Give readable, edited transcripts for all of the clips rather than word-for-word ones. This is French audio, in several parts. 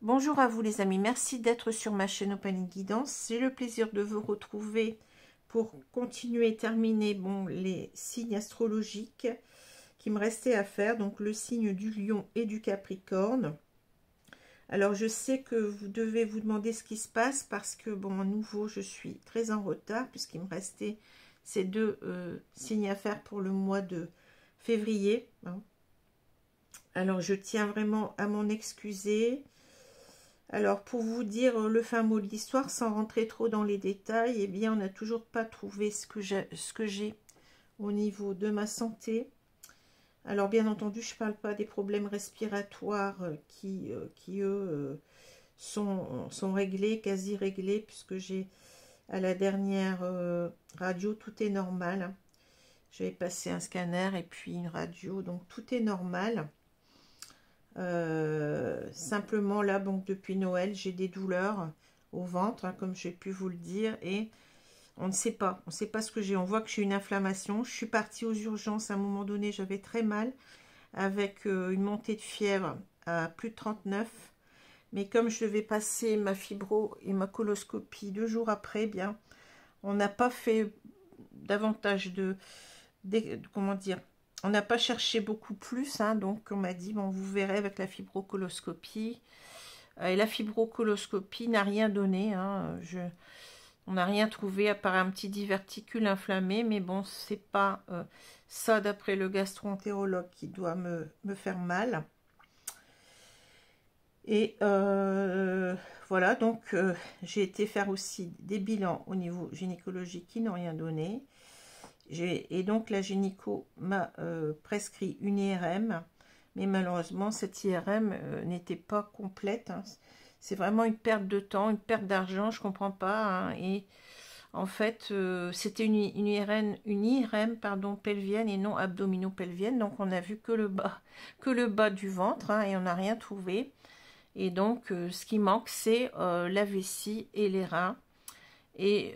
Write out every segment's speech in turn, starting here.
Bonjour à vous les amis, merci d'être sur ma chaîne Opaline Guidance. J'ai le plaisir de vous retrouver pour continuer et terminer les signes astrologiques qui me restaient à faire. Donc le signe du Lion et du Capricorne. Alors je sais que vous devez vous demander ce qui se passe parce que à nouveau je suis très en retard puisqu'il me restait ces deux signes à faire pour le mois de février. Alors je tiens vraiment à m'en excuser. Alors, pour vous dire le fin mot de l'histoire, sans rentrer trop dans les détails, eh bien, on n'a toujours pas trouvé ce que j'ai au niveau de ma santé. Alors, bien entendu, je ne parle pas des problèmes respiratoires qui eux, sont réglés, quasi réglés, puisque j'ai, à la dernière radio, tout est normal. J'avais passé un scanner et puis une radio, donc tout est normal. Simplement là depuis Noël j'ai des douleurs au ventre comme j'ai pu vous le dire et on ne sait pas ce que j'ai. On voit que j'ai une inflammation. Je suis partie aux urgences à un moment donné, j'avais très mal avec une montée de fièvre à plus de 39, mais comme je devais passer ma fibro et ma coloscopie 2 jours après, bien on n'a pas fait davantage comment dire, on n'a pas cherché beaucoup plus, donc on m'a dit, vous verrez avec la fibrocoloscopie. Et la fibrocoloscopie n'a rien donné, on n'a rien trouvé à part un petit diverticule inflammé, mais bon, c'est pas ça d'après le gastro-entérologue qui doit me faire mal. Et voilà, donc j'ai été faire aussi des bilans au niveau gynécologique qui n'ont rien donné. Et donc la gynéco m'a prescrit une IRM, mais malheureusement cette IRM n'était pas complète. C'est vraiment une perte de temps, une perte d'argent, je comprends pas. Et en fait, c'était une IRM pelvienne et non abdominopelvienne. Donc on a vu que le bas du ventre et on n'a rien trouvé. Et donc ce qui manque, c'est la vessie et les reins. Et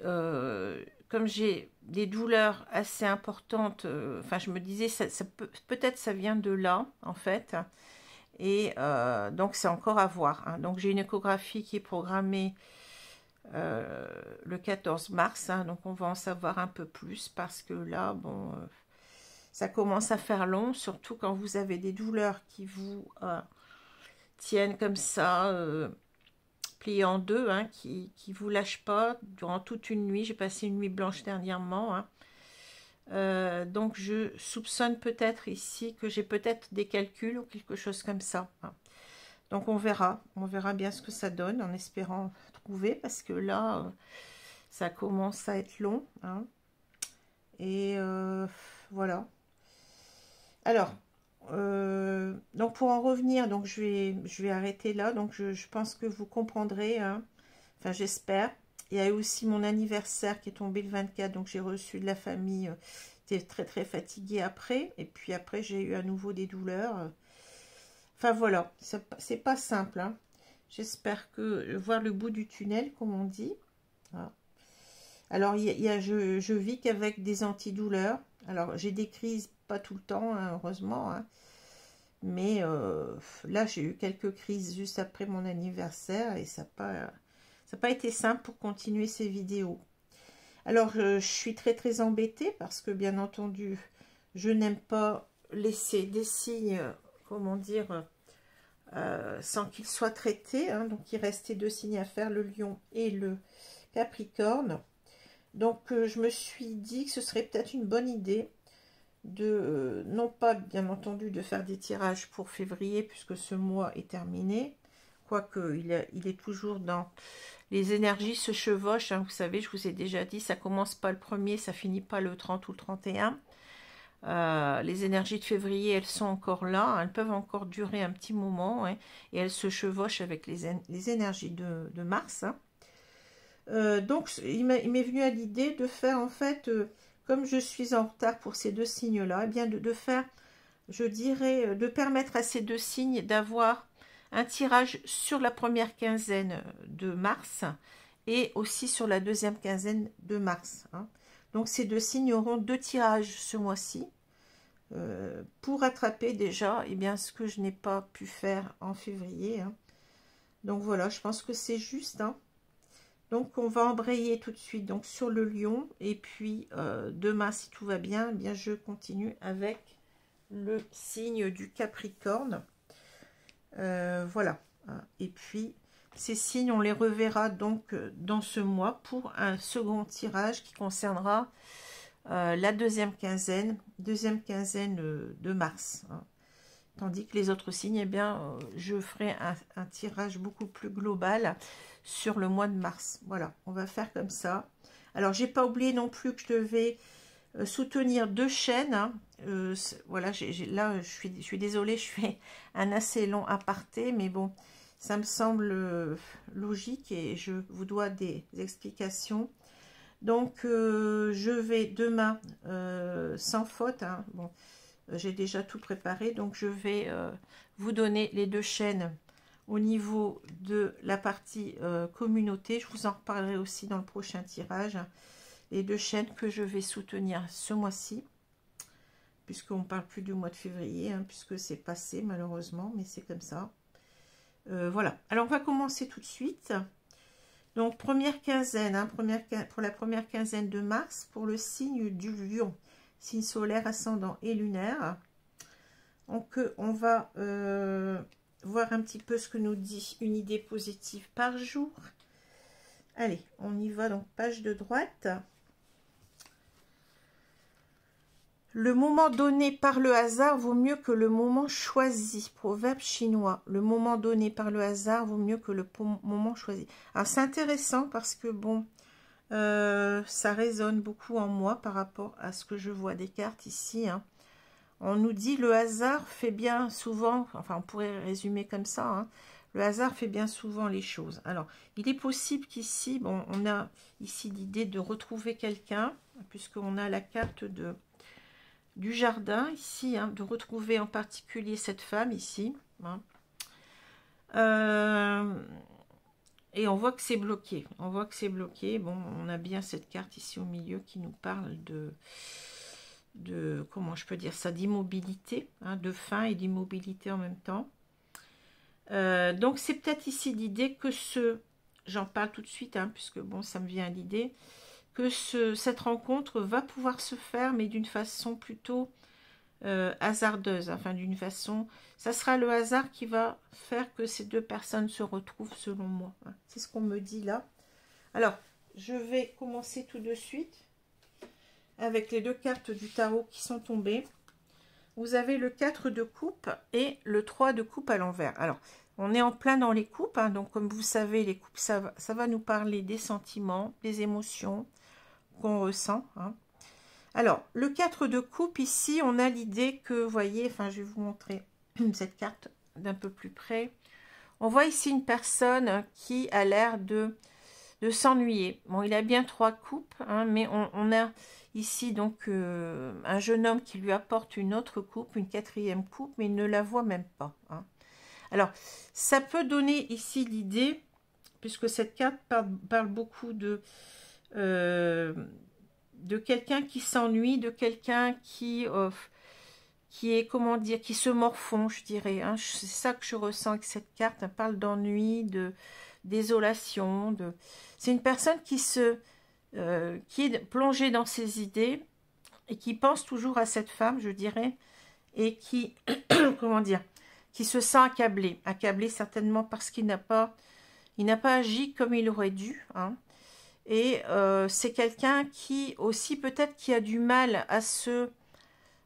comme j'ai des douleurs assez importantes, je me disais, peut-être ça vient de là, en fait. Et donc, c'est encore à voir. Donc, j'ai une échographie qui est programmée le 14 mars. Donc, on va en savoir un peu plus parce que là, ça commence à faire long, surtout quand vous avez des douleurs qui vous tiennent comme ça, plié en deux, qui vous lâche pas durant toute une nuit. J'ai passé une nuit blanche dernièrement. Donc je soupçonne peut-être ici que j'ai peut-être des calculs ou quelque chose comme ça. Donc on verra bien ce que ça donne en espérant trouver, parce que là ça commence à être long. Et voilà. Alors donc pour en revenir, donc je vais arrêter là. Donc je pense que vous comprendrez, enfin j'espère. Il y a eu aussi mon anniversaire qui est tombé le 24, donc j'ai reçu de la famille, j'étais très très fatiguée après, et puis après j'ai eu à nouveau des douleurs. Enfin voilà, c'est pas simple. J'espère que voir le bout du tunnel, comme on dit. Voilà. Alors je vis qu'avec des antidouleurs. Alors j'ai des crises, pas tout le temps, heureusement, mais là j'ai eu quelques crises juste après mon anniversaire et ça n'a pas été simple pour continuer ces vidéos. Alors je suis très très embêtée parce que bien entendu je n'aime pas laisser des signes, comment dire, sans qu'ils soient traités. Donc il restait 2 signes à faire, le Lion et le Capricorne. Donc je me suis dit que ce serait peut-être une bonne idée de, non pas bien entendu de faire des tirages pour février puisque ce mois est terminé, quoique il est toujours dans... Les énergies se chevauchent, vous savez, je vous ai déjà dit, ça commence pas le 1er, ça finit pas le 30 ou le 31. Les énergies de février, elles sont encore là, elles peuvent encore durer un petit moment, hein, et elles se chevauchent avec les énergies de Mars. Hein. Donc, il m'est venu à l'idée de faire, en fait, comme je suis en retard pour ces deux signes-là, eh bien de faire, je dirais, de permettre à ces deux signes d'avoir un tirage sur la première quinzaine de mars et aussi sur la deuxième quinzaine de mars. Hein. Donc, ces deux signes auront deux tirages ce mois-ci. Pour rattraper déjà eh bien, ce que je n'ai pas pu faire en février. Hein. Donc voilà, je pense que c'est juste. Hein. Donc on va embrayer tout de suite donc, sur le lion. Et puis demain, si tout va bien, eh bien je continue avec le signe du Capricorne. Voilà. Et puis ces signes, on les reverra donc dans ce mois pour un second tirage qui concernera la deuxième quinzaine de mars. Hein. Tandis que les autres signes, eh bien, je ferai un tirage beaucoup plus global sur le mois de mars. Voilà, on va faire comme ça. Alors, j'ai pas oublié non plus que je devais soutenir deux chaînes. Hein. Voilà, là, je suis désolée, je fais un assez long aparté, mais bon, ça me semble logique et je vous dois des explications. Donc, je vais demain, sans faute, hein, bon, j'ai déjà tout préparé, donc je vais vous donner les deux chaînes au niveau de la partie communauté. Je vous en reparlerai aussi dans le prochain tirage. Les deux chaînes que je vais soutenir ce mois-ci, puisqu'on ne parle plus du mois de février, hein, puisque c'est passé malheureusement, mais c'est comme ça. Voilà, alors on va commencer tout de suite. Donc, première quinzaine, hein, pour la première quinzaine de mars, pour le signe du lion, signe solaire, ascendant et lunaire. Donc, on va voir un petit peu ce que nous dit une idée positive par jour. Allez, on y va, donc page de droite. Le moment donné par le hasard vaut mieux que le moment choisi. Proverbe chinois. Le moment donné par le hasard vaut mieux que le moment choisi. Alors, c'est intéressant parce que, bon, ça résonne beaucoup en moi par rapport à ce que je vois des cartes ici. Hein. On nous dit le hasard fait bien souvent, enfin, on pourrait résumer comme ça, hein, le hasard fait bien souvent les choses. Alors, il est possible qu'ici, bon, on a ici l'idée de retrouver quelqu'un, puisqu'on a la carte du jardin ici, hein, de retrouver en particulier cette femme ici. Hein. Et on voit que c'est bloqué. On voit que c'est bloqué. Bon, on a bien cette carte ici au milieu qui nous parle de comment je peux dire ça, d'immobilité, hein, de fin et d'immobilité en même temps. Donc c'est peut-être ici l'idée que j'en parle tout de suite, hein, puisque bon, ça me vient à l'idée, que cette rencontre va pouvoir se faire, mais d'une façon plutôt hasardeuse, enfin d'une façon, ça sera le hasard qui va faire que ces deux personnes se retrouvent selon moi. Hein. C'est ce qu'on me dit là. Alors, je vais commencer tout de suite avec les deux cartes du tarot qui sont tombées. Vous avez le 4 de coupe et le 3 de coupe à l'envers. Alors, on est en plein dans les coupes, hein, donc comme vous savez, les coupes, ça va nous parler des sentiments, des émotions qu'on ressent. Hein. Alors, le 4 de coupe, ici, on a l'idée que, vous voyez, enfin, je vais vous montrer cette carte d'un peu plus près. On voit ici une personne qui a l'air de s'ennuyer. Bon, il a bien 3 coupes, hein, mais on a ici donc un jeune homme qui lui apporte une autre coupe, une 4e coupe, mais il ne la voit même pas. Hein. Alors, ça peut donner ici l'idée, puisque cette carte parle beaucoup de quelqu'un qui s'ennuie, de quelqu'un qui est, comment dire, qui se morfond, je dirais. Hein. C'est ça que je ressens avec cette carte. Elle parle d'ennui, de désolation. C'est une personne qui est plongée dans ses idées et qui pense toujours à cette femme, je dirais, et qui, comment dire, qui se sent accablé certainement parce qu'il n'a pas agi comme il aurait dû. Hein. Et c'est quelqu'un qui aussi peut-être qui a du mal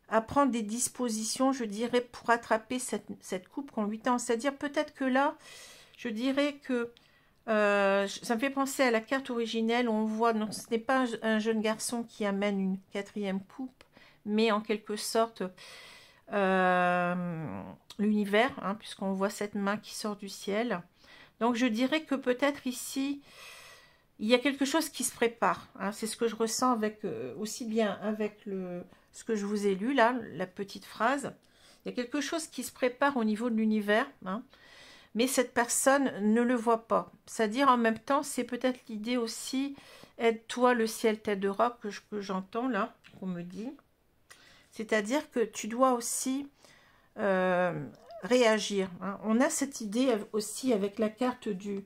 à prendre des dispositions, je dirais, pour attraper cette coupe qu'on lui tend. C'est-à-dire peut-être que là, je dirais que ça me fait penser à la carte originelle où on voit, donc ce n'est pas un jeune garçon qui amène une 4e coupe, mais en quelque sorte l'univers, hein, puisqu'on voit cette main qui sort du ciel. Donc je dirais que peut-être ici, il y a quelque chose qui se prépare. Hein, c'est ce que je ressens avec aussi bien avec ce que je vous ai lu là, la petite phrase. Il y a quelque chose qui se prépare au niveau de l'univers, hein, mais cette personne ne le voit pas. C'est-à-dire en même temps, c'est peut-être l'idée aussi, aide-toi, le ciel t'aidera, que j'entends là, qu'on me dit. C'est-à-dire que tu dois aussi réagir. Hein. On a cette idée aussi avec la carte du...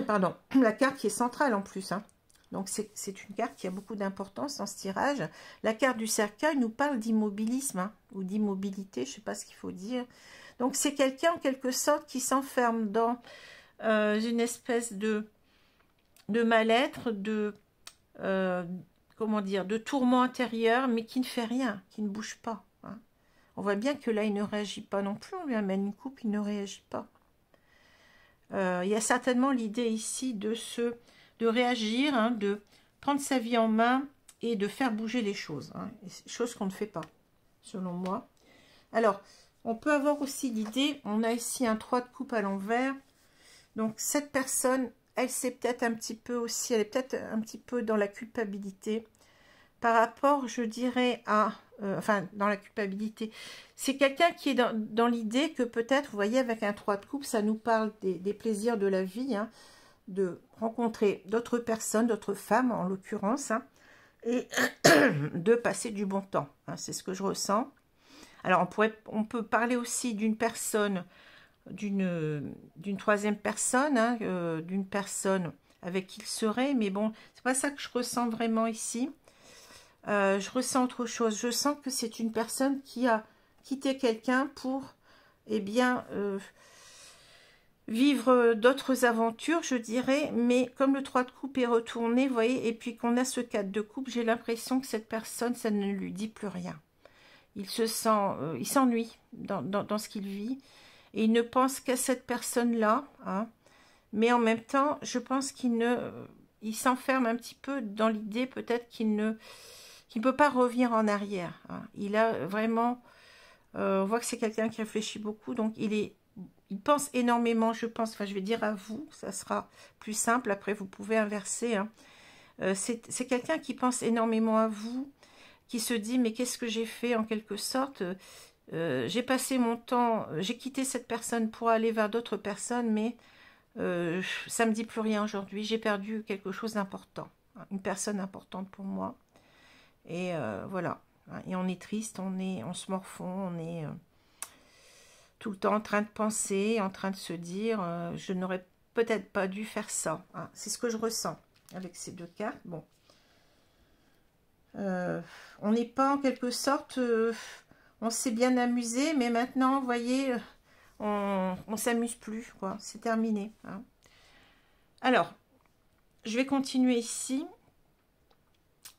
pardon, la carte qui est centrale en plus. Hein. Donc c'est une carte qui a beaucoup d'importance dans ce tirage. La carte du cercueil nous parle d'immobilisme, hein, ou d'immobilité, je ne sais pas ce qu'il faut dire. Donc c'est quelqu'un en quelque sorte qui s'enferme dans une espèce de mal-être, comment dire, de tourment intérieur, mais qui ne fait rien, qui ne bouge pas. Hein. On voit bien que là, il ne réagit pas non plus. On lui amène une coupe, il ne réagit pas. Il y a certainement l'idée ici de réagir, hein, de prendre sa vie en main et de faire bouger les choses. Hein, chose qu'on ne fait pas, selon moi. Alors, on peut avoir aussi l'idée, on a ici un 3 de coupe à l'envers. Donc, cette personne, elle sait peut-être un petit peu aussi, elle est peut-être un petit peu dans la culpabilité par rapport, je dirais, à... enfin, dans la culpabilité. C'est quelqu'un qui est dans l'idée que peut-être, vous voyez, avec un 3 de coupe, ça nous parle des plaisirs de la vie, hein, de rencontrer d'autres personnes, d'autres femmes en l'occurrence, hein, et de passer du bon temps. Hein, c'est ce que je ressens. Alors, on peut parler aussi d'une personne, d'une troisième personne, hein, d'une personne avec qui il serait, mais bon, c'est pas ça que je ressens vraiment ici. Je ressens autre chose. Je sens que c'est une personne qui a quitté quelqu'un pour, eh bien, vivre d'autres aventures, je dirais. Mais comme le 3 de coupe est retourné, vous voyez, et puis qu'on a ce 4 de coupe, j'ai l'impression que cette personne, ça ne lui dit plus rien. Il se sent, il s'ennuie dans ce qu'il vit. Et il ne pense qu'à cette personne-là. Hein. Mais en même temps, je pense il s'enferme un petit peu dans l'idée peut-être qu'il ne peut pas revenir en arrière. Hein. Il a vraiment... on voit que c'est quelqu'un qui réfléchit beaucoup. Donc, il pense énormément, je pense. Enfin, je vais dire à vous. Ça sera plus simple. Après, vous pouvez inverser. Hein. C'est quelqu'un qui pense énormément à vous. Qui se dit, mais qu'est-ce que j'ai fait en quelque sorte j'ai passé mon temps, j'ai quitté cette personne pour aller vers d'autres personnes, mais ça ne me dit plus rien aujourd'hui. J'ai perdu quelque chose d'important, une personne importante pour moi. Et voilà. Et on est triste, on se morfond, on est tout le temps en train de penser, en train de se dire, je n'aurais peut-être pas dû faire ça. Hein. C'est ce que je ressens avec ces deux cartes. Bon. On n'est pas en quelque sorte... on s'est bien amusé, mais maintenant, vous voyez, on s'amuse plus, quoi. C'est terminé. Hein. Alors, je vais continuer ici.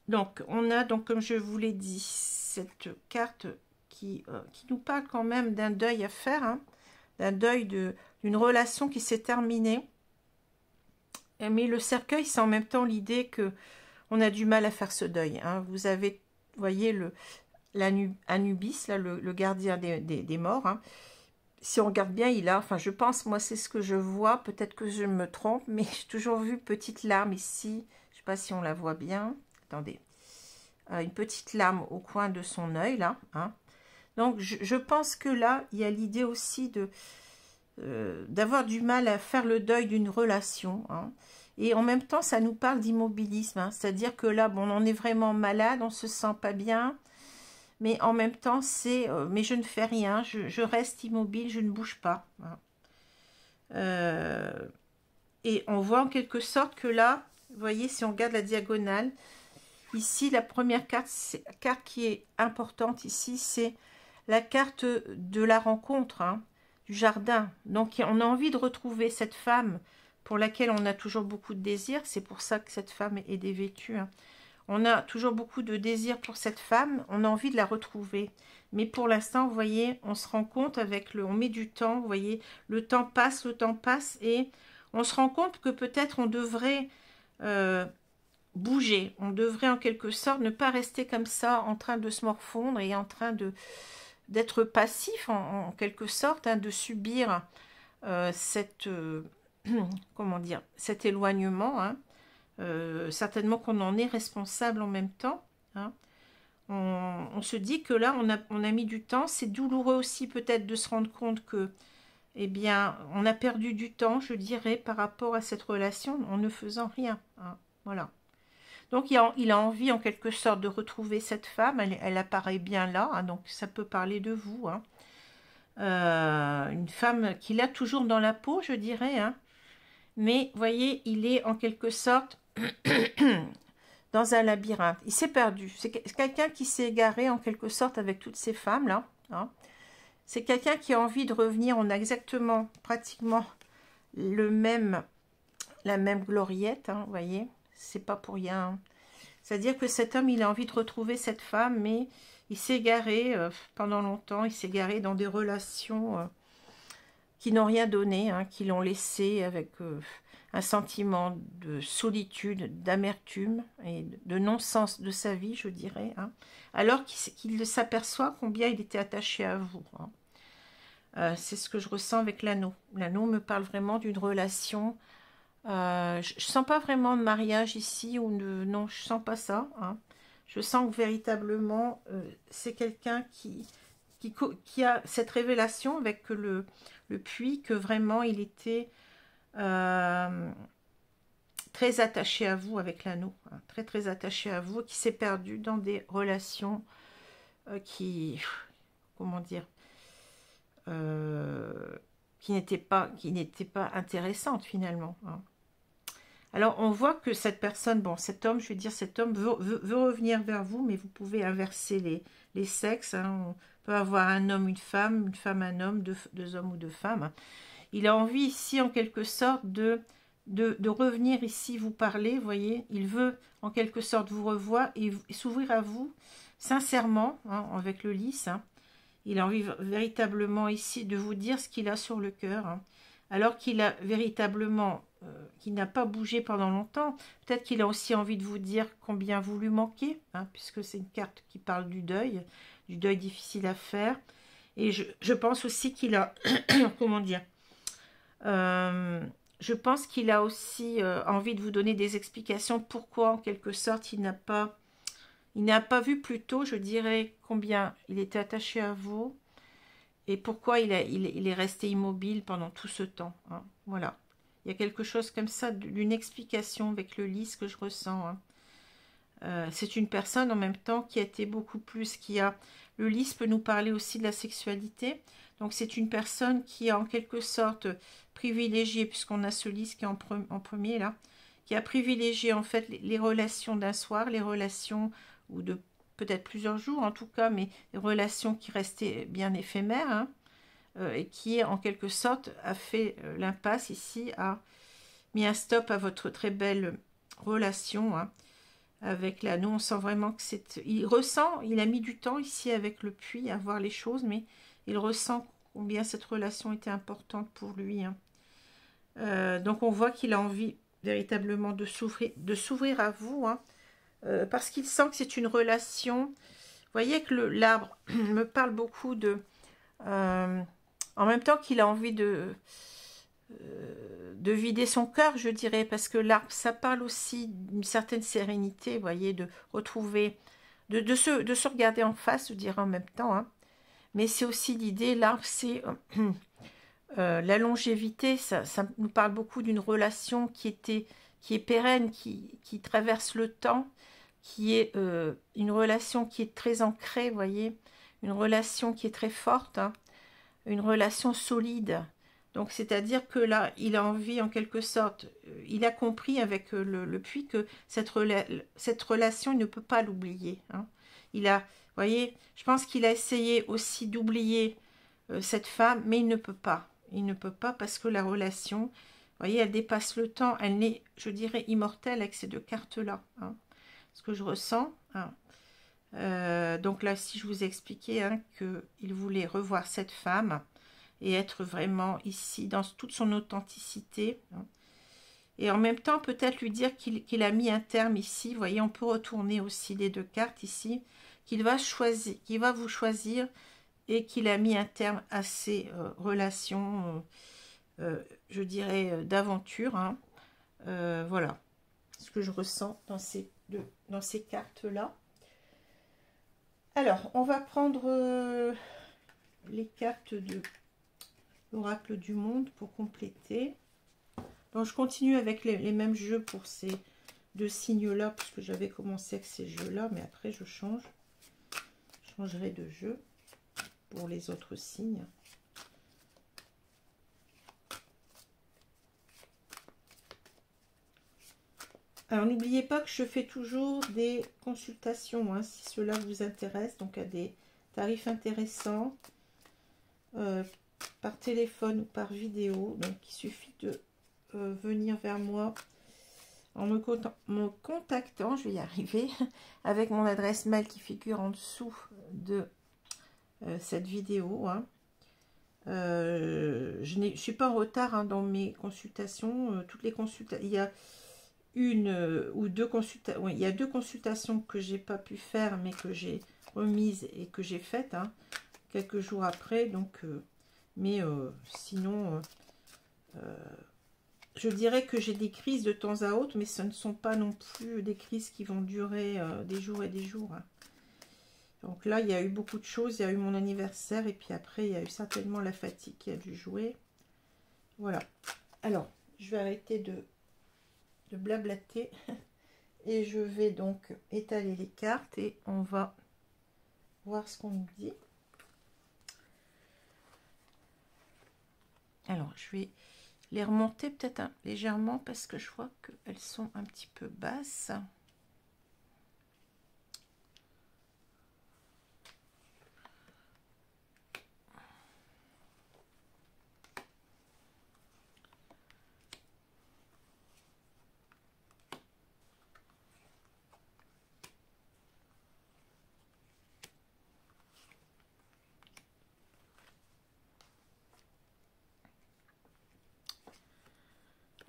Donc, on a, donc, comme je vous l'ai dit, cette carte qui nous parle quand même d'un deuil à faire, hein, d'un deuil d'une relation qui s'est terminée. Mais le cercueil, c'est en même temps l'idée que on a du mal à faire ce deuil. Hein. Vous avez, vous voyez, Anubis, là, le gardien des morts. Hein. Si on regarde bien, il a, enfin je pense, moi c'est ce que je vois, peut-être que je me trompe, mais j'ai toujours vu petite larme ici, je ne sais pas si on la voit bien, attendez, une petite larme au coin de son œil, là. Hein. Donc je pense que là, il y a l'idée aussi d'avoir du mal à faire le deuil d'une relation, hein. Et en même temps, ça nous parle d'immobilisme, hein. C'est-à-dire que là, bon, on est vraiment malade, on se sent pas bien, mais en même temps, c'est mais je ne fais rien, je reste immobile, je ne bouge pas. Hein. Et on voit en quelque sorte que là, vous voyez, si on regarde la diagonale, ici, la première carte, carte qui est importante ici, c'est la carte de la rencontre, hein, du jardin. Donc, on a envie de retrouver cette femme pour laquelle on a toujours beaucoup de désir. C'est pour ça que cette femme est dévêtue. Hein. On a toujours beaucoup de désir pour cette femme. On a envie de la retrouver. Mais pour l'instant, vous voyez, on se rend compte avec on met du temps. Vous voyez, le temps passe et on se rend compte que peut-être on devrait bouger. On devrait en quelque sorte ne pas rester comme ça en train de se morfondre et en train d'être passif en quelque sorte, hein, de subir comment dire, cet éloignement. Hein. Certainement qu'on en est responsable en même temps. Hein. On se dit que là, on a mis du temps. C'est douloureux aussi peut-être de se rendre compte que, eh bien, on a perdu du temps, je dirais, par rapport à cette relation en ne faisant rien. Hein. Voilà. Donc, il a envie en quelque sorte de retrouver cette femme. Elle apparaît bien là, hein, donc ça peut parler de vous. Hein. Une femme qu'il a toujours dans la peau, je dirais. Hein. Mais, voyez, il est en quelque sorte dans un labyrinthe. Il s'est perdu. C'est quelqu'un qui s'est égaré en quelque sorte avec toutes ces femmes-là. Hein. C'est quelqu'un qui a envie de revenir. On a exactement, pratiquement, la même gloriette. Hein, vous voyez, c'est pas pour rien. C'est-à-dire que cet homme, il a envie de retrouver cette femme, mais il s'est égaré pendant longtemps. Il s'est égaré dans des relations qui n'ont rien donné, hein, qui l'ont laissé avec un sentiment de solitude, d'amertume et de non-sens de sa vie, je dirais, hein, alors qu'il s'aperçoit combien il était attaché à vous. Hein. C'est ce que je ressens avec l'anneau. L'anneau me parle vraiment d'une relation. Je ne sens pas vraiment de mariage ici, non, je ne sens pas ça. Hein. Je sens que véritablement, c'est quelqu'un qui a cette révélation avec le puits, que vraiment il était très attaché à vous avec l'anneau, hein, très très attaché à vous, qui s'est perdu dans des relations comment dire, qui n'étaient pas intéressantes finalement. Hein. Alors on voit que cette personne, bon, cet homme, je veux dire, cet homme veut revenir vers vous, mais vous pouvez inverser les sexes. Hein. On peut avoir un homme, une femme, un homme, deux hommes ou deux femmes. Hein. Il a envie ici, en quelque sorte, de revenir ici vous parler, vous voyez. Il veut, en quelque sorte, vous revoir et s'ouvrir à vous, sincèrement, hein, avec le lys. Hein. Il a envie véritablement ici de vous dire ce qu'il a sur le cœur. Hein. Alors qu'il a véritablement, qu'il n'a pas bougé pendant longtemps. Peut-être qu'il a aussi envie de vous dire combien vous lui manquez, hein, puisque c'est une carte qui parle du deuil difficile à faire. Et je pense aussi qu'il a, comment dire, je pense qu'il a aussi envie de vous donner des explications pourquoi, en quelque sorte, il n'a pas vu plus tôt, je dirais, combien il était attaché à vous et pourquoi il est resté immobile pendant tout ce temps. Hein. Voilà. Il y a quelque chose comme ça, d'une explication avec le lys que je ressens. Hein. C'est une personne en même temps qui a été beaucoup plus, le lys peut nous parler aussi de la sexualité. Donc c'est une personne qui a en quelque sorte privilégié, puisqu'on a ce lys qui est en premier là, qui a privilégié en fait les relations d'un soir, les relations ou de peut-être plusieurs jours en tout cas, mais les relations qui restaient bien éphémères, hein, et qui en quelque sorte a fait l'impasse ici, a mis un stop à votre très belle relation, hein, avec l'anneau. On sent vraiment que il a mis du temps ici avec le puits à voir les choses, mais il ressent combien cette relation était importante pour lui. Hein. Donc on voit qu'il a envie véritablement de s'ouvrir à vous, hein, parce qu'il sent que c'est une relation. Vous voyez que l'arbre me parle beaucoup de... en même temps qu'il a envie de vider son cœur, je dirais, parce que l'arbre, ça parle aussi d'une certaine sérénité, vous voyez, de retrouver, de se regarder en face, je dirais en même temps, hein. Mais c'est aussi l'idée, l'arbre, c'est la longévité, ça nous parle beaucoup d'une relation qui est pérenne, qui traverse le temps, qui est une relation qui est très ancrée, vous voyez, une relation qui est très forte, hein, une relation solide. Donc, c'est-à-dire que là, il a envie, en quelque sorte, il a compris avec le puits que cette relation, il ne peut pas l'oublier. Hein. Vous voyez, je pense qu'il a essayé aussi d'oublier cette femme, mais il ne peut pas. Il ne peut pas parce que la relation, vous voyez, elle dépasse le temps. Elle n'est, je dirais, immortelle avec ces deux cartes-là. Hein. Ce que je ressens. Hein. Donc là, si je vous ai expliqué, hein, qu'il voulait revoir cette femme et être vraiment ici dans toute son authenticité. Hein. Et en même temps, peut-être lui dire qu'il a mis un terme ici. Vous voyez, on peut retourner aussi les deux cartes ici. Qu'il va vous choisir et qu'il a mis un terme à ces relations, je dirais, d'aventure. Hein. Voilà ce que je ressens dans ces cartes-là. Alors, on va prendre les cartes de l'oracle du monde pour compléter. Donc, je continue avec les mêmes jeux pour ces deux signes-là, puisque j'avais commencé avec ces jeux-là, mais après, je change. Je changerai de jeu pour les autres signes. Alors, n'oubliez pas que je fais toujours des consultations, hein, si cela vous intéresse, donc à des tarifs intéressants, par téléphone ou par vidéo. Donc, il suffit de venir vers moi en me contactant, je vais y arriver, avec mon adresse mail qui figure en dessous de cette vidéo. Hein. Je ne suis pas en retard, hein, dans mes consultations. Toutes les consultations, il y a une ou deux consultations. Oui, il y a 2 consultations que j'ai pas pu faire, mais que j'ai remises et que j'ai faites, hein, quelques jours après. Donc, sinon, je dirais que j'ai des crises de temps à autre, mais ce ne sont pas non plus des crises qui vont durer des jours et des jours. Hein. Donc là, il y a eu beaucoup de choses. Il y a eu mon anniversaire et puis après, il y a eu certainement la fatigue qui a dû jouer. Voilà. Alors, je vais arrêter de blablater et je vais donc étaler les cartes et on va voir ce qu'on nous dit. Alors, je vais les remonter peut-être légèrement parce que je vois qu'elles sont un petit peu basses.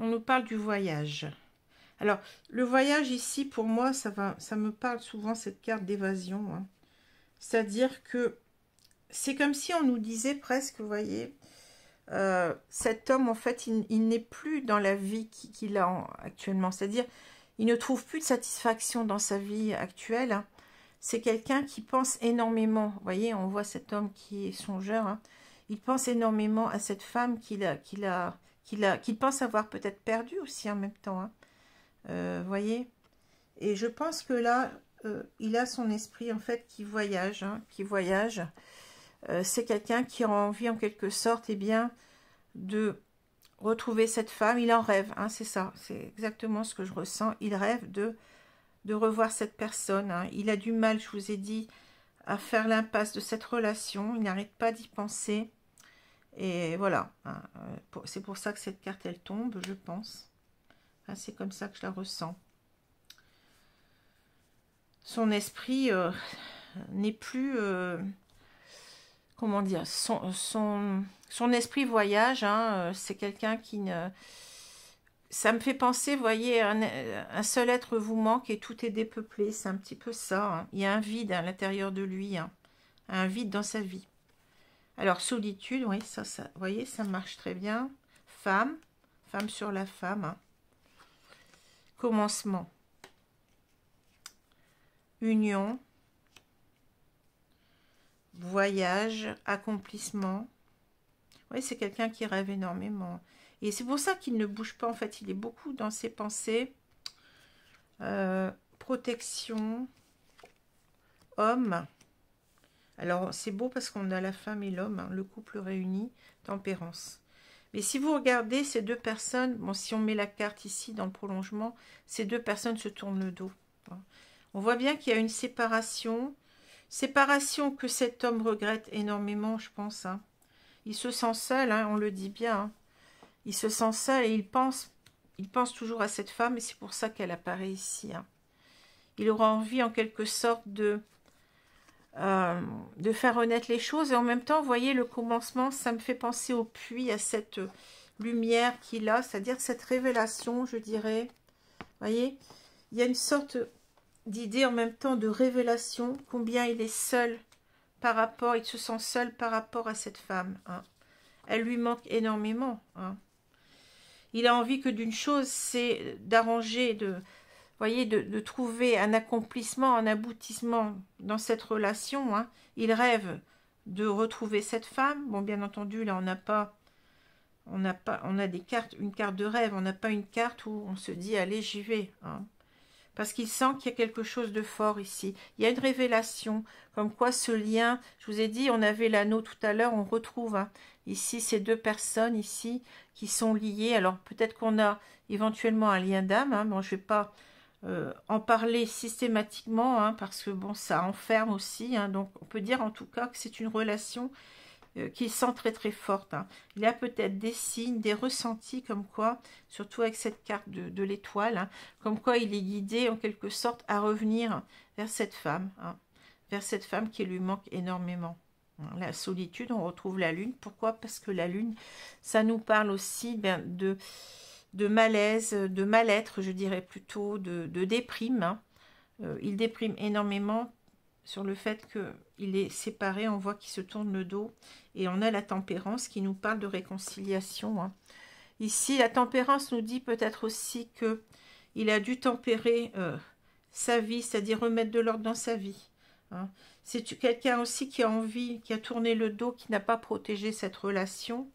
On nous parle du voyage. Alors, le voyage ici, pour moi, ça me parle souvent, cette carte d'évasion. Hein. C'est-à-dire que c'est comme si on nous disait presque, vous voyez, cet homme, en fait, il n'est plus dans la vie qu'il a actuellement. C'est-à-dire, il ne trouve plus de satisfaction dans sa vie actuelle. Hein. C'est quelqu'un qui pense énormément. Vous voyez, on voit cet homme qui est songeur. Hein. Il pense énormément à cette femme qu'il pense avoir peut-être perdu aussi en même temps. Hein. Voyez. Et je pense que là, il a son esprit en fait qui voyage. Hein, qui voyage. C'est quelqu'un qui a envie en quelque sorte, eh bien, de retrouver cette femme. Il en rêve. Hein, c'est ça. C'est exactement ce que je ressens. Il rêve de revoir cette personne. Hein. Il a du mal, je vous ai dit, à faire l'impasse de cette relation. Il n'arrête pas d'y penser. Et voilà, hein, c'est pour ça que cette carte, elle tombe, je pense. Hein, c'est comme ça que je la ressens. Son esprit n'est plus... comment dire, son esprit voyage. Hein, c'est quelqu'un qui ne... Ça me fait penser, vous voyez, un seul être vous manque et tout est dépeuplé. C'est un petit peu ça. Hein. Il y a un vide à l'intérieur de lui. Hein, un vide dans sa vie. Alors, solitude, oui, ça, vous voyez, ça marche très bien. Femme sur la femme. Hein. Commencement. Union. Voyage, accomplissement. Oui, c'est quelqu'un qui rêve énormément. Et c'est pour ça qu'il ne bouge pas, en fait. Il est beaucoup dans ses pensées. Protection. Homme. Alors, c'est beau parce qu'on a la femme et l'homme, hein, le couple réuni, tempérance. Mais si vous regardez ces deux personnes, bon, si on met la carte ici dans le prolongement, ces deux personnes se tournent le dos. Hein. On voit bien qu'il y a une séparation. Séparation que cet homme regrette énormément, je pense. Hein. Il se sent seul, hein, on le dit bien. Hein. Il se sent seul et il pense toujours à cette femme et c'est pour ça qu'elle apparaît ici. Hein. Il aura envie en quelque sorte de faire renaître les choses et en même temps, vous voyez, le commencement, ça me fait penser au puits, à cette, vous lumière qu'il a, c'est-à-dire cette révélation, je dirais. Vous voyez, il y a une sorte d'idée en même temps de révélation, combien il est seul par rapport, il se sent seul par rapport à cette femme. Hein. Elle lui manque énormément. Hein. Il a envie que d'une chose, c'est d'arranger, voyez, de trouver un accomplissement, un aboutissement dans cette relation. Hein. Il rêve de retrouver cette femme. Bon, bien entendu, là, on a des cartes, une carte de rêve. On n'a pas une carte où on se dit, allez, j'y vais. Hein. Parce qu'il sent qu'il y a quelque chose de fort ici. Il y a une révélation, comme quoi ce lien, je vous ai dit, on avait l'anneau tout à l'heure, on retrouve hein, ici ces deux personnes ici qui sont liées. Alors peut-être qu'on a éventuellement un lien d'âme. Hein. Bon, je ne vais pas en parler systématiquement, hein, parce que bon, ça enferme aussi. Hein. Donc on peut dire en tout cas que c'est une relation qu'il sent très très forte. Hein. Il a peut-être des signes, des ressentis comme quoi, surtout avec cette carte de l'étoile, hein, comme quoi il est guidé en quelque sorte à revenir vers cette femme, hein, vers cette femme qui lui manque énormément. La solitude, on retrouve la lune. Pourquoi? Parce que la lune, ça nous parle aussi de malaise, de mal-être, je dirais plutôt, de déprime. Hein. Il déprime énormément sur le fait qu'il est séparé, on voit qu'il se tourne le dos, et on a la tempérance qui nous parle de réconciliation. Hein. Ici, la tempérance nous dit peut-être aussi que il a dû tempérer sa vie, c'est-à-dire remettre de l'ordre dans sa vie. Hein. C'est quelqu'un aussi qui a envie, qui a tourné le dos, qui n'a pas protégé cette relation,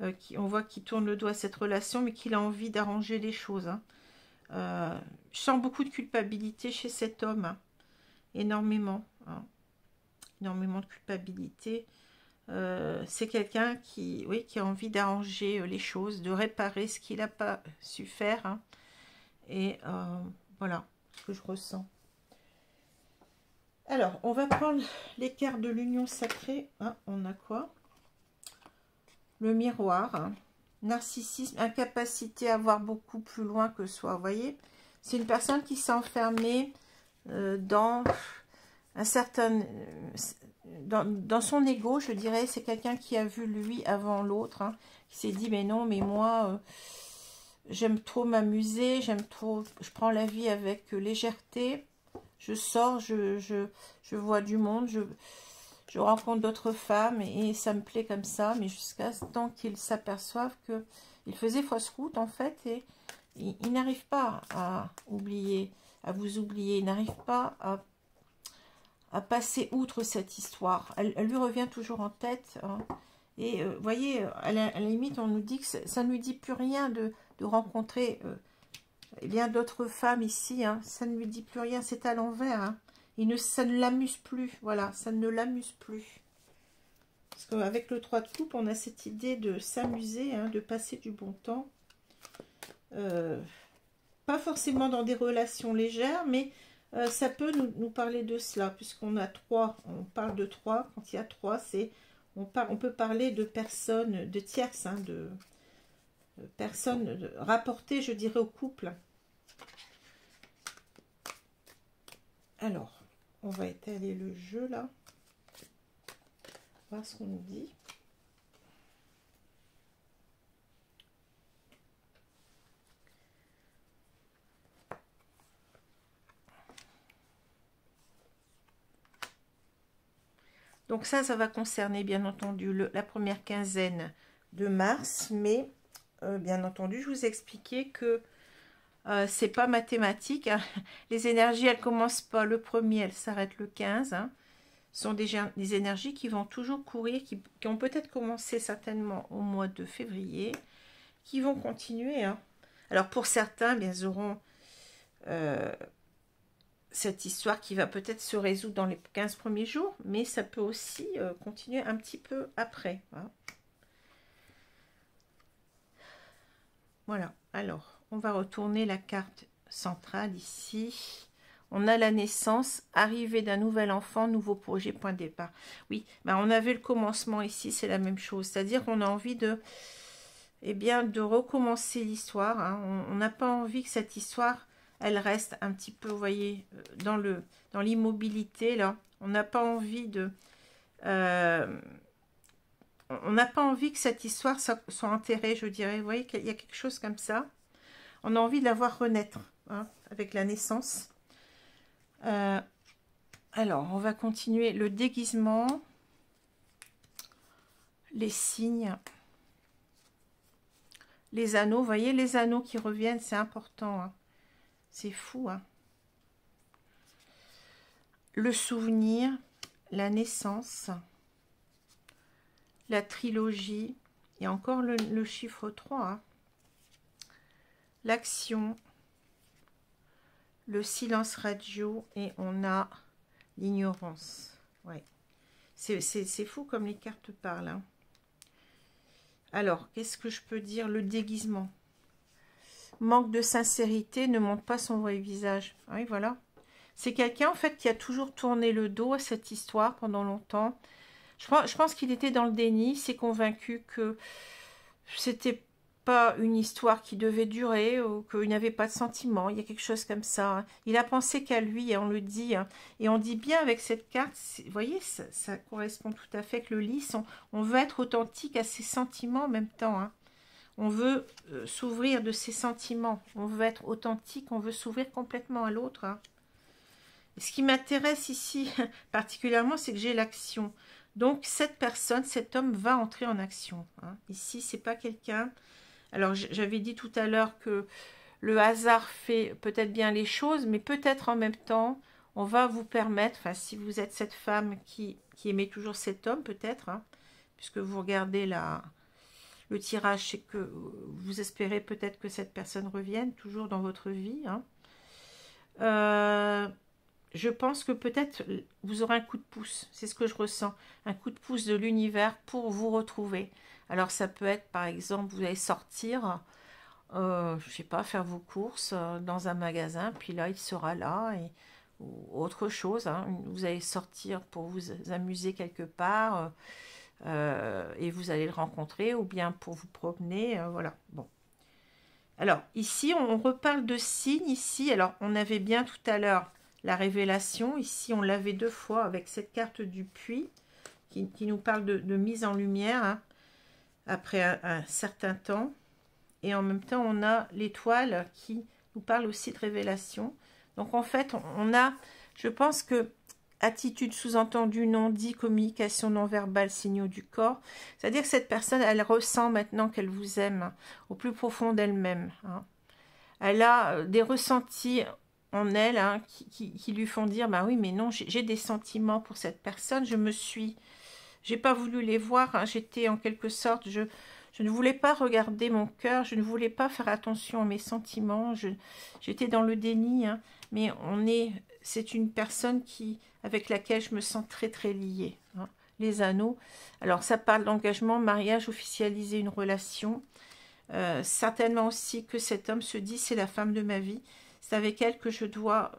on voit qu'il tourne le dos à cette relation, mais qu'il a envie d'arranger les choses. Hein. Je sens beaucoup de culpabilité chez cet homme, hein. Énormément, hein. Énormément de culpabilité. C'est quelqu'un qui, oui, qui a envie d'arranger les choses, de réparer ce qu'il n'a pas su faire. Hein. Et voilà ce que je ressens. Alors, on va prendre les cartes de l'union sacrée. Hein, on a quoi? Le miroir. Hein. Narcissisme, incapacité à voir beaucoup plus loin que soi. Vous voyez, c'est une personne qui s'est enfermée dans un certain... dans son ego, je dirais. C'est quelqu'un qui a vu lui avant l'autre. Hein, qui s'est dit, mais non, mais moi... j'aime trop m'amuser, je prends la vie avec légèreté, je sors, je vois du monde, je rencontre d'autres femmes et ça me plaît comme ça, mais jusqu'à ce temps qu'ils s'aperçoivent qu'ils faisaient fausse route en fait, et ils n'arrivent pas à oublier, à vous oublier, ils n'arrivent pas à passer outre cette histoire, elle lui revient toujours en tête, hein. Et vous voyez, à la limite, on nous dit que ça ne lui dit plus rien de rencontrer eh bien d'autres femmes ici. Hein. Ça ne lui dit plus rien, c'est à l'envers. Hein. Ça ne l'amuse plus. Voilà, ça ne l'amuse plus. Parce qu'avec le 3 de coupe, on a cette idée de s'amuser, hein, de passer du bon temps. Pas forcément dans des relations légères, mais ça peut nous parler de cela. Puisqu'on a 3, on parle de 3. Quand il y a 3, c'est... On peut parler de personnes, de tierces, hein, de personnes rapportées, je dirais, au couple. Alors, on va étaler le jeu, là. Voir ce qu'on nous dit. Donc ça va concerner, bien entendu, la première quinzaine de mars, mais bien entendu, je vous ai expliqué que c'est pas mathématique. Hein. Les énergies, elles commencent pas le 1er, elles s'arrêtent le 15. Hein. Ce sont des énergies qui vont toujours courir, qui ont peut-être commencé certainement au mois de février, qui vont continuer. Hein. Alors pour certains, bien, ils auront cette histoire qui va peut-être se résoudre dans les 15 premiers jours, mais ça peut aussi continuer un petit peu après. Hein. Voilà, alors, on va retourner la carte centrale ici. On a la naissance, arrivée d'un nouvel enfant, nouveau projet, point de départ. Oui, ben on avait le commencement ici, c'est la même chose. C'est-à-dire qu'on a envie de, eh bien, de recommencer l'histoire. Hein. On n'a pas envie que cette histoire... elle reste un petit peu, vous voyez, dans l'immobilité, là. On n'a pas envie de... on n'a pas envie que cette histoire soit enterrée, je dirais. Vous voyez qu'il y a quelque chose comme ça. On a envie de la voir renaître, hein, avec la naissance. Alors, on va continuer le déguisement, les signes, les anneaux. Vous voyez, les anneaux qui reviennent, c'est important, hein. C'est fou, hein. Le souvenir, la naissance, la trilogie, et encore le chiffre 3, hein. L'action, le silence radio, et on a l'ignorance. Ouais. C'est fou comme les cartes parlent, hein. Alors, qu'est-ce que je peux dire? Le déguisement. Manque de sincérité, ne montre pas son vrai visage. Oui, voilà. C'est quelqu'un, en fait, qui a toujours tourné le dos à cette histoire pendant longtemps. Je pense qu'il était dans le déni, il s'est convaincu que c'était pas une histoire qui devait durer, ou qu'il n'y avait pas de sentiment. Il y a quelque chose comme ça, hein. Il a pensé qu'à lui, et on le dit, hein. Et on dit bien avec cette carte, vous voyez, ça correspond tout à fait avec le lys. On veut être authentique à ses sentiments en même temps, hein. On veut s'ouvrir de ses sentiments. On veut être authentique, on veut s'ouvrir complètement à l'autre, hein. Ce qui m'intéresse ici particulièrement, c'est que j'ai l'action. Donc cette personne, cet homme va entrer en action, hein. Ici, c'est pas quelqu'un... Alors j'avais dit tout à l'heure que le hasard fait peut-être bien les choses, mais peut-être en même temps, on va vous permettre, enfin si vous êtes cette femme qui aimait toujours cet homme, peut-être, hein, puisque vous regardez le tirage, c'est que vous espérez peut-être que cette personne revienne toujours dans votre vie, hein. Je pense que peut-être vous aurez un coup de pouce, c'est ce que je ressens, un coup de pouce de l'univers pour vous retrouver. Alors ça peut être par exemple, vous allez sortir, je sais pas, faire vos courses dans un magasin, puis là il sera là, ou autre chose, hein. Vous allez sortir pour vous amuser quelque part, et vous allez le rencontrer, ou bien pour vous promener, voilà, bon. Alors ici on reparle de signes, ici, alors on avait bien tout à l'heure la révélation, ici on l'avait deux fois avec cette carte du puits qui nous parle de mise en lumière, hein, après un certain temps, et en même temps on a l'étoile qui nous parle aussi de révélation. Donc en fait on a, je pense que attitude sous-entendue non dit, communication non verbale, signaux du corps, c'est-à-dire que cette personne elle ressent maintenant qu'elle vous aime, hein, au plus profond d'elle-même, hein. Elle a des ressentis en elle, hein, qui lui font dire, bah oui mais non, j'ai des sentiments pour cette personne, j'ai pas voulu les voir, hein, j'étais en quelque sorte, je ne voulais pas regarder mon cœur, je ne voulais pas faire attention à mes sentiments, j'étais dans le déni, hein, mais c'est une personne avec laquelle je me sens très très liée, hein. Les anneaux, alors ça parle d'engagement, mariage, officialiser une relation, certainement aussi que cet homme se dit, c'est la femme de ma vie, c'est avec elle que je dois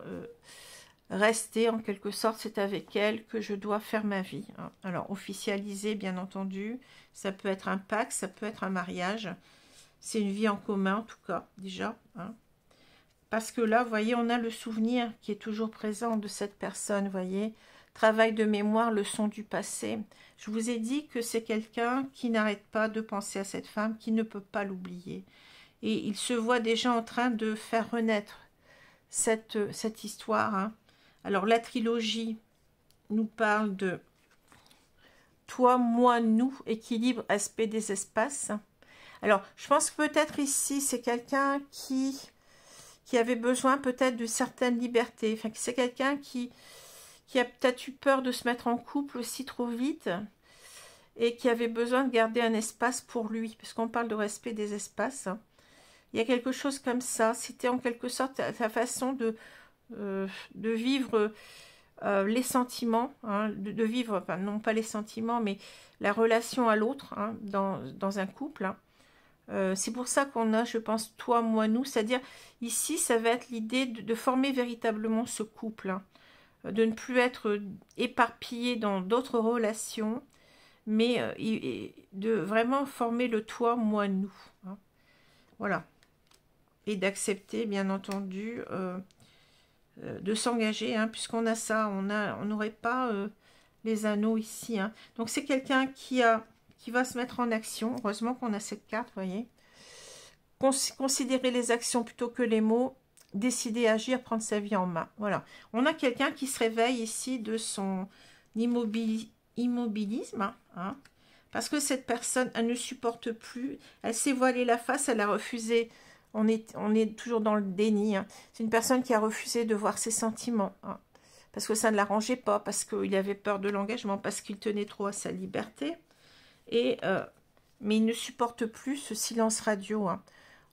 rester en quelque sorte, c'est avec elle que je dois faire ma vie, hein. Alors officialiser, bien entendu, ça peut être un pacte, ça peut être un mariage, c'est une vie en commun en tout cas déjà, hein. Parce que là vous voyez on a le souvenir qui est toujours présent de cette personne, vous voyez, travail de mémoire, leçon du passé. Je vous ai dit que c'est quelqu'un qui n'arrête pas de penser à cette femme, qui ne peut pas l'oublier, et il se voit déjà en train de faire renaître cette histoire, hein. Alors la trilogie nous parle de toi, moi, nous, équilibre, aspect des espaces. Alors je pense que peut-être ici c'est quelqu'un qui avait besoin peut-être de certaines libertés, enfin c'est quelqu'un qui a peut-être eu peur de se mettre en couple aussi trop vite, et qui avait besoin de garder un espace pour lui, parce qu'on parle de respect des espaces, hein. Il y a quelque chose comme ça, c'était en quelque sorte sa façon de vivre les sentiments, hein, de vivre, enfin, non pas les sentiments, mais la relation à l'autre, hein, dans un couple, hein. C'est pour ça qu'on a, je pense, toi, moi, nous, c'est-à-dire ici, ça va être l'idée de former véritablement ce couple, hein, de ne plus être éparpillé dans d'autres relations, mais de vraiment former le toi, moi, nous, hein. Voilà. Et d'accepter, bien entendu, de s'engager, hein, puisqu'on a ça, on n'aurait pas les anneaux ici, hein. Donc c'est quelqu'un qui a qui va se mettre en action. Heureusement qu'on a cette carte, vous voyez. Considérer les actions plutôt que les mots. Décider, agir, prendre sa vie en main. Voilà. On a quelqu'un qui se réveille ici de son immobilisme. Hein, parce que cette personne, elle ne supporte plus. Elle s'est voilée la face, elle a refusé. On est toujours dans le déni. Hein. C'est une personne qui a refusé de voir ses sentiments. Hein, parce que ça ne l'arrangeait pas, parce qu'il avait peur de l'engagement, parce qu'il tenait trop à sa liberté. Mais il ne supporte plus ce silence radio. Hein.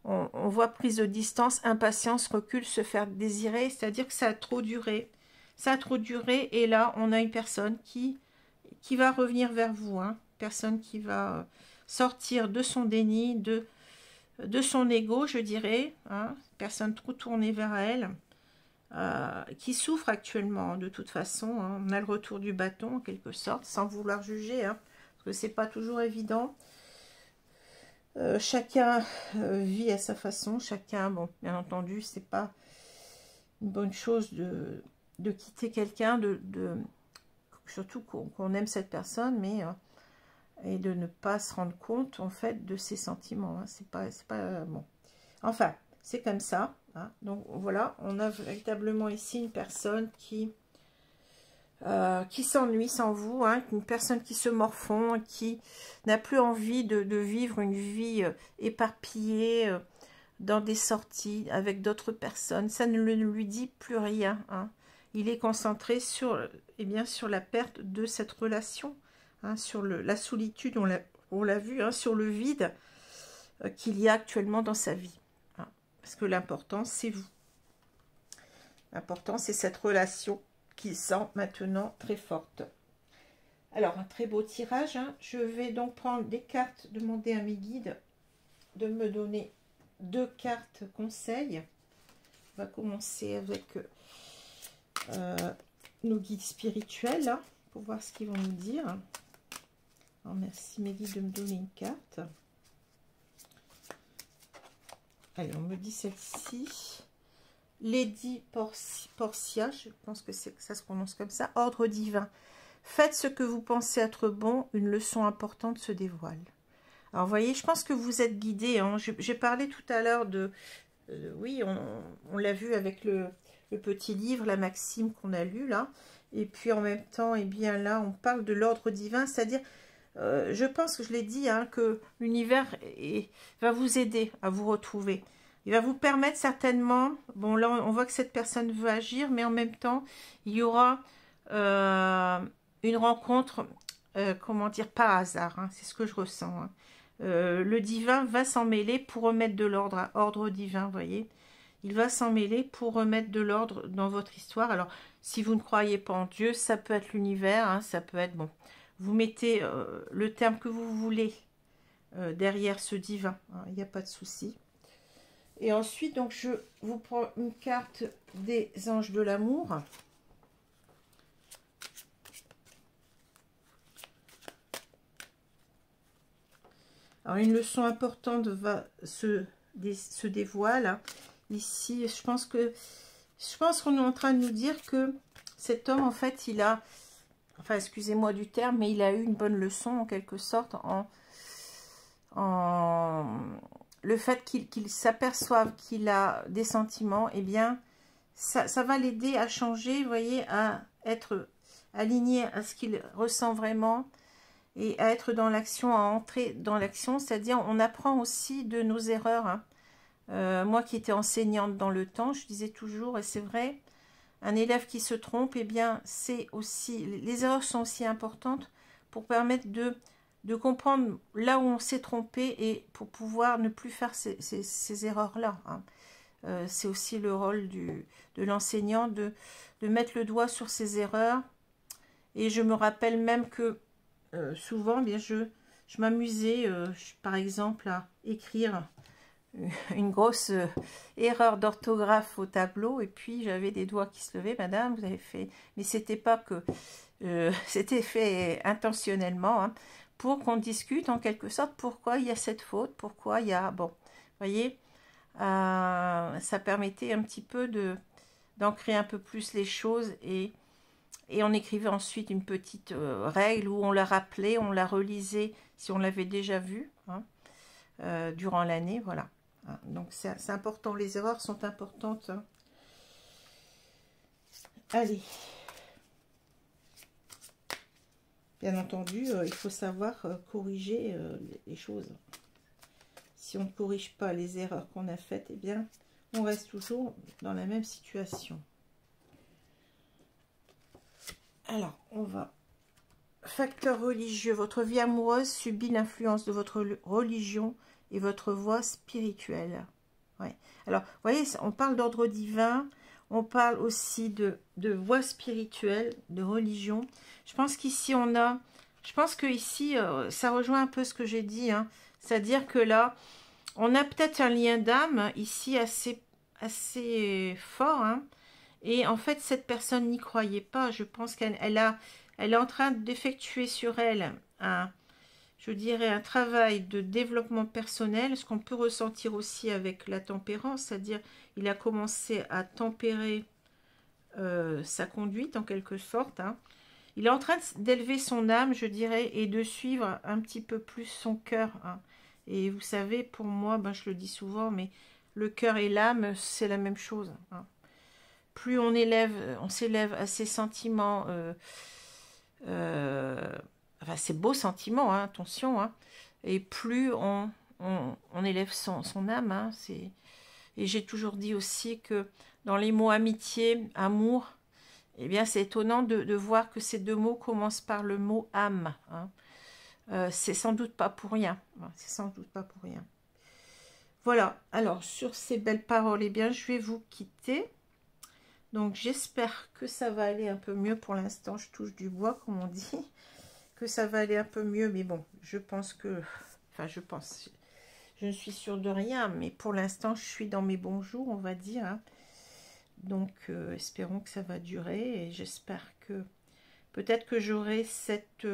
On voit prise de distance, impatience, recul, se faire désirer, c'est-à-dire que ça a trop duré. Ça a trop duré et là, on a une personne qui va revenir vers vous. Hein. Personne qui va sortir de son déni, de son ego, je dirais. Hein. Personne trop tournée vers elle, qui souffre actuellement de toute façon. Hein. On a le retour du bâton en quelque sorte, sans vouloir juger, hein, parce que c'est pas toujours évident. Chacun vit à sa façon, chacun, bon, bien entendu, c'est pas une bonne chose de quitter quelqu'un, surtout qu'on aime cette personne, mais et de ne pas se rendre compte en fait de ses sentiments. Hein, c'est pas bon. Enfin, c'est comme ça. Hein, donc voilà, on a véritablement ici une personne qui s'ennuie sans vous, hein, une personne qui se morfond, qui n'a plus envie de vivre une vie éparpillée dans des sorties avec d'autres personnes. Ça ne lui dit plus rien. Hein. Il est concentré sur, sur la perte de cette relation, hein, sur la solitude, on l'a vu, hein, sur le vide qu'il y a actuellement dans sa vie. Hein. Parce que l'important, c'est vous. L'important, c'est cette relation qui sent maintenant très forte. Alors, un très beau tirage. Hein. Je vais donc prendre des cartes, demander à mes guides de me donner 2 cartes conseils. On va commencer avec nos guides spirituels, là, pour voir ce qu'ils vont nous dire. Alors, merci mes guides de me donner une carte. Allez, on me dit celle-ci. Lady Portia, je pense que ça se prononce comme ça. Ordre divin. Faites ce que vous pensez être bon, une leçon importante se dévoile. Alors, vous voyez, je pense que vous êtes guidés. Hein. J'ai parlé tout à l'heure de... oui, on l'a vu avec le petit livre, la maxime qu'on a lu là. Et puis, en même temps, eh bien là, on parle de l'ordre divin, c'est-à-dire... je pense que je l'ai dit, hein, que l'univers va vous aider à vous retrouver. Il va vous permettre certainement, bon là on voit que cette personne veut agir, mais en même temps, il y aura une rencontre, comment dire, par hasard, hein, c'est ce que je ressens. Hein. Le divin va s'en mêler pour remettre de l'ordre, ordre divin, vous voyez. Il va s'en mêler pour remettre de l'ordre dans votre histoire. Alors, si vous ne croyez pas en Dieu, ça peut être l'univers, hein, ça peut être, bon, vous mettez le terme que vous voulez derrière ce divin, hein, il n'y a pas de souci. Et ensuite, donc, je vous prends une carte des anges de l'amour. Alors, une leçon importante va se dévoile. Ici, je pense qu'on est en train de nous dire que cet homme, en fait, il a, enfin, excusez-moi du terme, mais il a eu une bonne leçon, en quelque sorte, le fait qu'il s'aperçoive qu'il a des sentiments, eh bien, ça va l'aider à changer, vous voyez, à être aligné à ce qu'il ressent vraiment et à être dans l'action, à entrer dans l'action, c'est-à-dire on apprend aussi de nos erreurs. Hein. Moi qui étais enseignante dans le temps, je disais toujours, et c'est vrai, un élève qui se trompe, eh bien, c'est aussi, les erreurs sont aussi importantes pour permettre de comprendre là où on s'est trompé et pour pouvoir ne plus faire ces erreurs-là. Hein. C'est aussi le rôle de l'enseignant de mettre le doigt sur ses erreurs. Et je me rappelle même que souvent, eh bien, je m'amusais, par exemple, à écrire une grosse erreur d'orthographe au tableau et puis j'avais des doigts qui se levaient. Madame, vous avez fait... Mais c'était pas que... c'était fait intentionnellement, hein, pour qu'on discute en quelque sorte pourquoi il y a cette faute, pourquoi il y a... Bon, vous voyez, ça permettait un petit peu d'ancrer un peu plus les choses et Et on écrivait ensuite une petite règle où on la rappelait, on la relisait si on l'avait déjà vue hein, durant l'année, voilà. Hein, donc c'est important, les erreurs sont importantes. Hein. Allez. Bien entendu, il faut savoir corriger les choses. Si on ne corrige pas les erreurs qu'on a faites, eh bien, on reste toujours dans la même situation. Alors, on va... Facteur religieux. Votre vie amoureuse subit l'influence de votre religion et votre voie spirituelle. Ouais. Alors, vous voyez, on parle d'ordre divin, on parle aussi de voie spirituelle, de religion. Je pense qu'ici, on a... Je pense que ici, ça rejoint un peu ce que j'ai dit. Hein. C'est-à-dire que là, on a peut-être un lien d'âme ici assez fort. Hein. Et en fait, cette personne n'y croyait pas. Je pense qu'elle est en train d'effectuer sur elle je dirais, un travail de développement personnel, ce qu'on peut ressentir aussi avec la tempérance, c'est-à-dire il a commencé à tempérer sa conduite en quelque sorte. Hein. Il est en train d'élever son âme, je dirais, et de suivre un petit peu plus son cœur. Hein. Et vous savez, pour moi, ben, je le dis souvent, mais le cœur et l'âme, c'est la même chose. Hein. Plus on s'élève à ses sentiments, enfin ces beaux sentiments, hein, attention, hein, et plus on élève son âme. Hein, et j'ai toujours dit aussi que dans les mots amitié, amour, eh bien c'est étonnant de voir que ces deux mots commencent par le mot âme. Hein. C'est sans doute pas pour rien. C'est sans doute pas pour rien. Voilà, alors sur ces belles paroles, eh bien je vais vous quitter. Donc j'espère que ça va aller un peu mieux. Pour l'instant, je touche du bois, comme on dit. Que ça va aller un peu mieux. Mais bon, je pense que... Enfin, je pense... Je ne suis sûre de rien. Mais pour l'instant, je suis dans mes bons jours, on va dire. Hein. Donc, espérons que ça va durer. Et j'espère que... Peut-être que j'aurai cette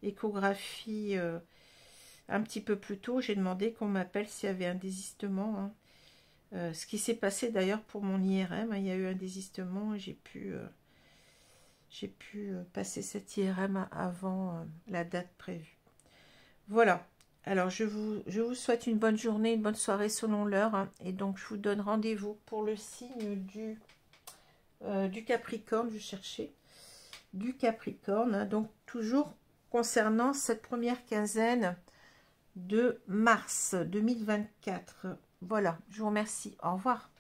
échographie un petit peu plus tôt. J'ai demandé qu'on m'appelle s'il y avait un désistement. Hein. Ce qui s'est passé d'ailleurs pour mon IRM, hein, il y a eu un désistement, j'ai pu passer cette IRM avant la date prévue. Voilà, alors je vous souhaite une bonne journée, une bonne soirée selon l'heure, hein, et donc je vous donne rendez-vous pour le signe du Capricorne, je cherchais, du Capricorne, hein, donc toujours concernant cette première quinzaine de mars 2024. Voilà, je vous remercie. Au revoir.